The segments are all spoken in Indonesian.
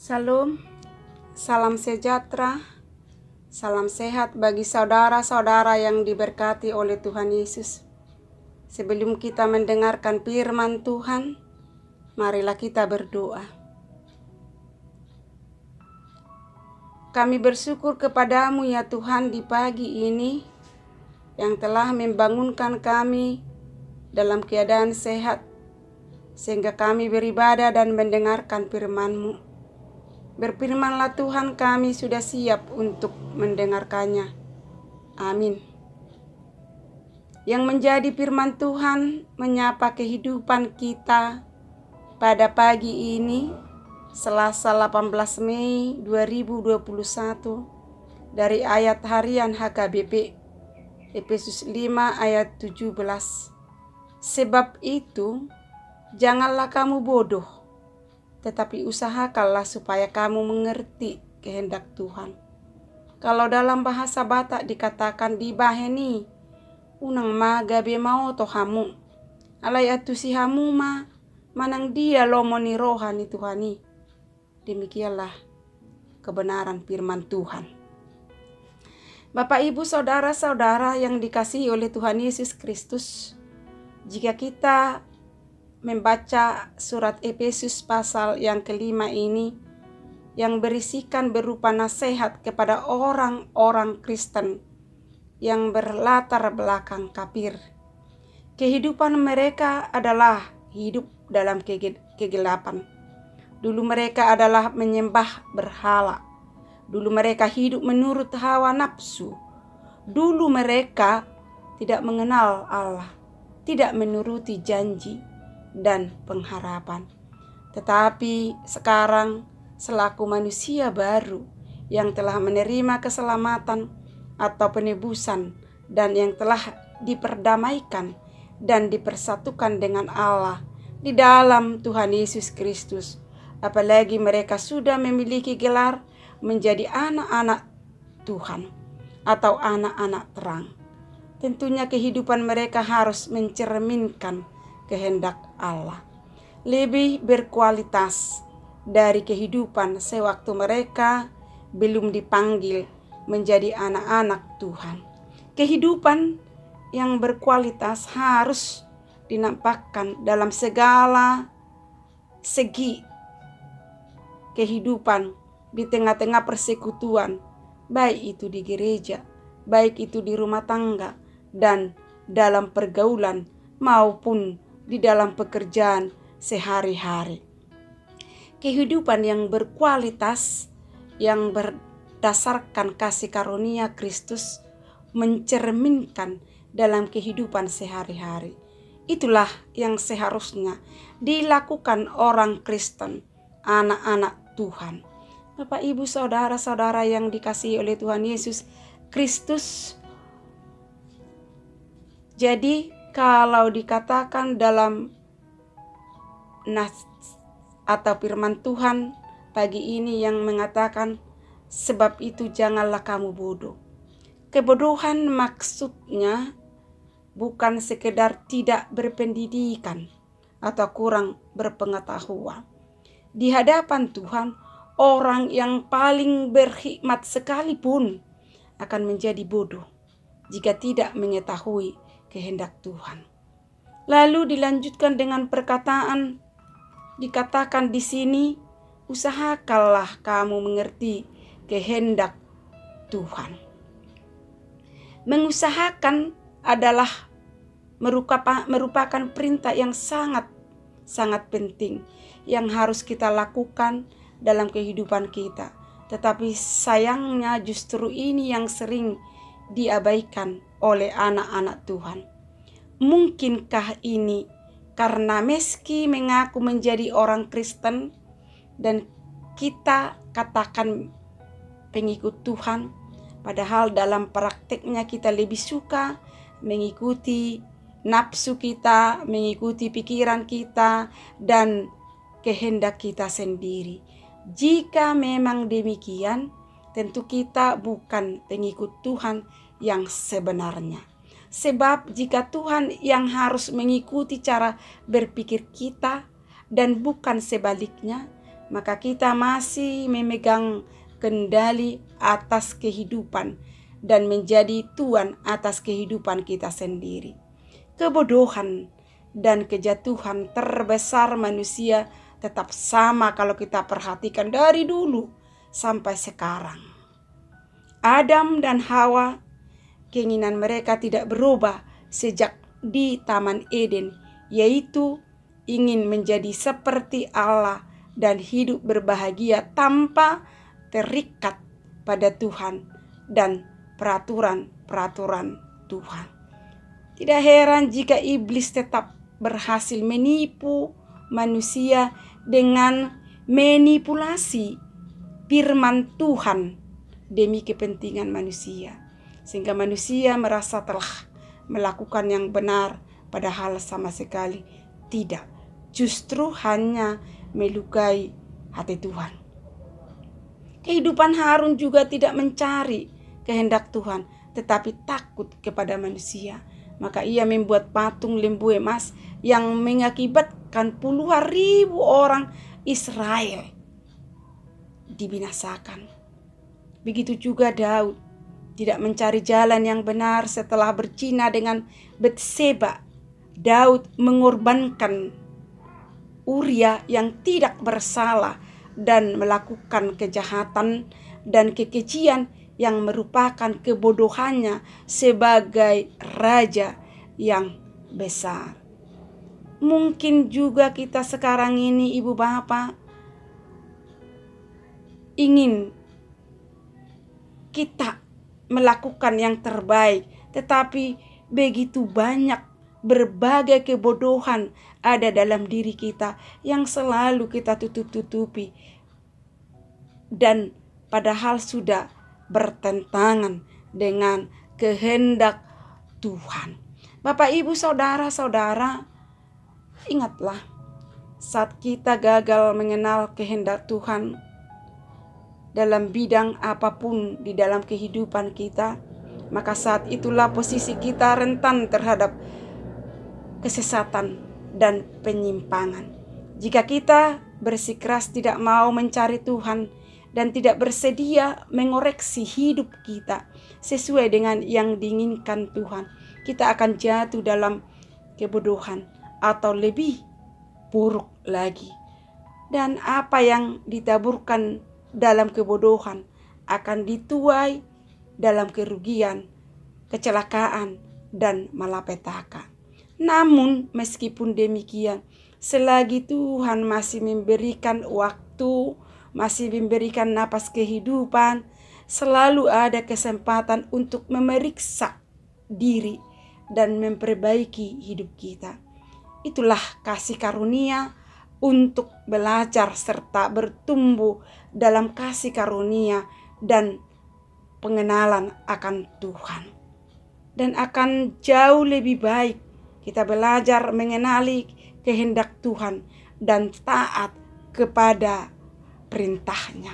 Salam, salam sejahtera, salam sehat bagi saudara-saudara yang diberkati oleh Tuhan Yesus. Sebelum kita mendengarkan firman Tuhan, marilah kita berdoa. Kami bersyukur kepadamu ya Tuhan di pagi ini yang telah membangunkan kami dalam keadaan sehat, sehingga kami beribadah dan mendengarkan firman-Mu. Berfirmanlah Tuhan, kami sudah siap untuk mendengarkannya. Amin. Yang menjadi firman Tuhan menyapa kehidupan kita pada pagi ini, Selasa 18 Mei 2021, dari ayat harian HKBP, Efesus 5 ayat 17. Sebab itu, janganlah kamu bodoh, tetapi usahakanlah supaya kamu mengerti kehendak Tuhan. Kalau dalam bahasa Batak dikatakan di baheni, unang magabe mau tohamu, alay atusi hamu ma, manang dia lomoni rohani Tuhani. Demikianlah kebenaran firman Tuhan. Bapak, Ibu, saudara-saudara yang dikasihi oleh Tuhan Yesus Kristus, jika kita membaca surat Efesus pasal yang kelima ini yang berisikan berupa nasihat kepada orang-orang Kristen yang berlatar belakang kafir. Kehidupan mereka adalah hidup dalam kegelapan. Dulu mereka adalah menyembah berhala. Dulu mereka hidup menurut hawa nafsu. Dulu mereka tidak mengenal Allah, tidak menuruti janji dan pengharapan. Tetapi sekarang selaku manusia baru yang telah menerima keselamatan atau penebusan dan yang telah diperdamaikan dan dipersatukan dengan Allah di dalam Tuhan Yesus Kristus, apalagi mereka sudah memiliki gelar menjadi anak-anak Tuhan atau anak-anak terang, tentunya kehidupan mereka harus mencerminkan kehendak Allah, lebih berkualitas dari kehidupan sewaktu mereka belum dipanggil menjadi anak-anak Tuhan. Kehidupan yang berkualitas harus dinampakkan dalam segala segi kehidupan di tengah-tengah persekutuan, baik itu di gereja, baik itu di rumah tangga, dan dalam pergaulan maupun di dalam pekerjaan sehari-hari. Kehidupan yang berkualitas yang berdasarkan kasih karunia Kristus mencerminkan dalam kehidupan sehari-hari. Itulah yang seharusnya dilakukan orang Kristen, anak-anak Tuhan. Bapak, Ibu, saudara-saudara yang dikasihi oleh Tuhan Yesus Kristus. Jadi kalau dikatakan dalam nas atau firman Tuhan pagi ini yang mengatakan, sebab itu janganlah kamu bodoh. Kebodohan maksudnya bukan sekedar tidak berpendidikan atau kurang berpengetahuan. Di hadapan Tuhan, orang yang paling berhikmat sekalipun akan menjadi bodoh jika tidak mengetahui kehendak Tuhan. Lalu dilanjutkan dengan perkataan, dikatakan di sini, usahakanlah kamu mengerti kehendak Tuhan. Mengusahakan adalah merupakan perintah yang sangat penting yang harus kita lakukan dalam kehidupan kita. Tetapi sayangnya justru ini yang sering diabaikan oleh anak-anak Tuhan. Mungkinkah ini karena meski mengaku menjadi orang Kristen dan kita katakan pengikut Tuhan, padahal dalam prakteknya kita lebih suka mengikuti nafsu kita, mengikuti pikiran kita dan kehendak kita sendiri. Jika memang demikian, tentu kita bukan pengikut Tuhan yang sebenarnya. Sebab jika Tuhan yang harus mengikuti cara berpikir kita dan bukan sebaliknya, maka kita masih memegang kendali atas kehidupan dan menjadi tuan atas kehidupan kita sendiri. Kebodohan dan kejatuhan terbesar manusia tetap sama kalau kita perhatikan dari dulu sampai sekarang. Adam dan Hawa, keinginan mereka tidak berubah sejak di Taman Eden, yaitu ingin menjadi seperti Allah dan hidup berbahagia tanpa terikat pada Tuhan dan peraturan-peraturan Tuhan. Tidak heran jika iblis tetap berhasil menipu manusia dengan manipulasi firman Tuhan demi kepentingan manusia, sehingga manusia merasa telah melakukan yang benar, padahal sama sekali tidak, justru hanya melukai hati Tuhan. Kehidupan Harun juga tidak mencari kehendak Tuhan, tetapi takut kepada manusia. Maka ia membuat patung lembu emas yang mengakibatkan puluhan ribu orang Israel dibinasakan. Begitu juga Daud tidak mencari jalan yang benar setelah berzina dengan Batseba. Daud mengorbankan Uria yang tidak bersalah dan melakukan kejahatan dan kekejian yang merupakan kebodohannya sebagai raja yang besar. Mungkin juga kita sekarang ini, ibu bapak, ingin kita melakukan yang terbaik, tetapi begitu banyak berbagai kebodohan ada dalam diri kita yang selalu kita tutup-tutupi, dan padahal sudah bertentangan dengan kehendak Tuhan. Bapak, ibu, saudara-saudara, ingatlah saat kita gagal mengenal kehendak Tuhan dalam bidang apapun di dalam kehidupan kita, maka saat itulah posisi kita rentan terhadap kesesatan dan penyimpangan. Jika kita bersikeras tidak mau mencari Tuhan dan tidak bersedia mengoreksi hidup kita sesuai dengan yang diinginkan Tuhan, kita akan jatuh dalam kebodohan atau lebih buruk lagi. Dan apa yang ditaburkan dalam kebodohan akan dituai dalam kerugian, kecelakaan, dan malapetaka. Namun meskipun demikian, selagi Tuhan masih memberikan waktu, masih memberikan napas kehidupan, selalu ada kesempatan untuk memeriksa diri dan memperbaiki hidup kita. Itulah kasih karunia untuk belajar serta bertumbuh dalam kasih karunia dan pengenalan akan Tuhan. Dan akan jauh lebih baik kita belajar mengenali kehendak Tuhan dan taat kepada perintahnya.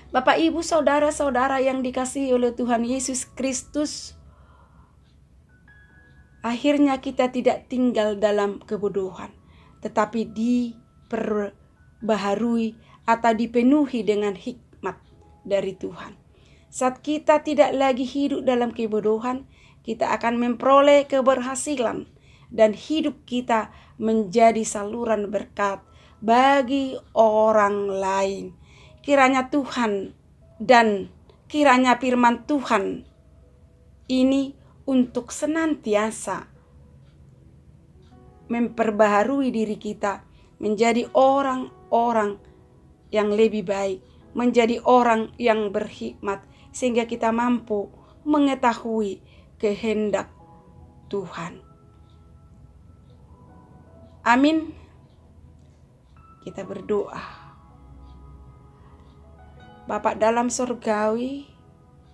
Bapak, ibu, saudara-saudara yang dikasihi oleh Tuhan Yesus Kristus, akhirnya kita tidak tinggal dalam kebodohan, tetapi diperbaharui atau dipenuhi dengan hikmat dari Tuhan. Saat kita tidak lagi hidup dalam kebodohan, kita akan memperoleh keberhasilan dan hidup kita menjadi saluran berkat bagi orang lain. Kiranya Tuhan dan kiranya firman Tuhan ini untuk senantiasa memperbaharui diri kita menjadi orang-orang yang lebih baik, menjadi orang yang berhikmat, sehingga kita mampu mengetahui kehendak Tuhan. Amin. Kita berdoa. Bapa dalam surgawi,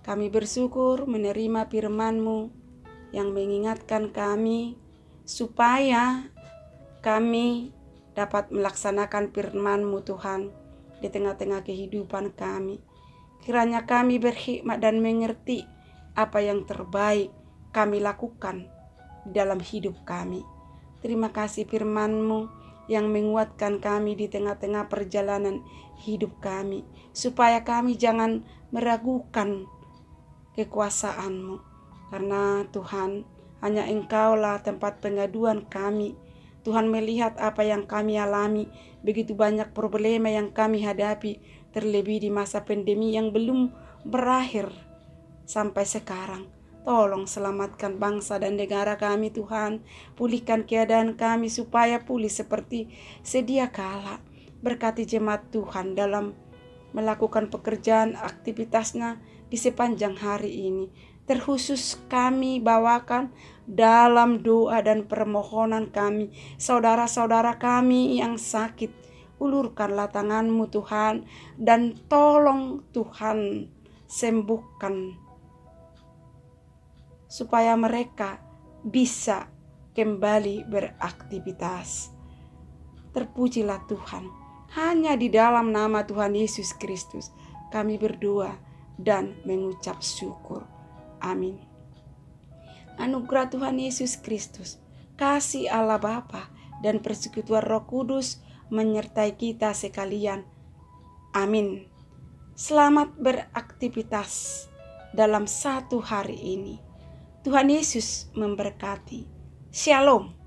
kami bersyukur menerima firman-Mu yang mengingatkan kami supaya kami dapat melaksanakan firman-Mu Tuhan di tengah-tengah kehidupan kami. Kiranya kami berhikmat dan mengerti apa yang terbaik kami lakukan dalam hidup kami. Terima kasih firman-Mu yang menguatkan kami di tengah-tengah perjalanan hidup kami, supaya kami jangan meragukan kekuasaan-Mu. Karena Tuhan, hanya Engkaulah tempat pengaduan kami. Tuhan melihat apa yang kami alami, begitu banyak problema yang kami hadapi, terlebih di masa pandemi yang belum berakhir sampai sekarang. Tolong selamatkan bangsa dan negara kami Tuhan. Pulihkan keadaan kami supaya pulih seperti sedia kala. Berkati jemaat Tuhan dalam melakukan pekerjaan aktivitasnya di sepanjang hari ini. Terkhusus kami bawakan dalam doa dan permohonan kami, saudara-saudara kami yang sakit. Ulurkanlah tangan-Mu Tuhan, dan tolong Tuhan sembuhkan, supaya mereka bisa kembali beraktivitas. Terpujilah Tuhan. Hanya di dalam nama Tuhan Yesus Kristus kami berdoa dan mengucap syukur. Amin. Anugerah Tuhan Yesus Kristus, kasih Allah Bapa, dan persekutuan Roh Kudus menyertai kita sekalian. Amin. Selamat beraktivitas dalam satu hari ini. Tuhan Yesus memberkati. Shalom.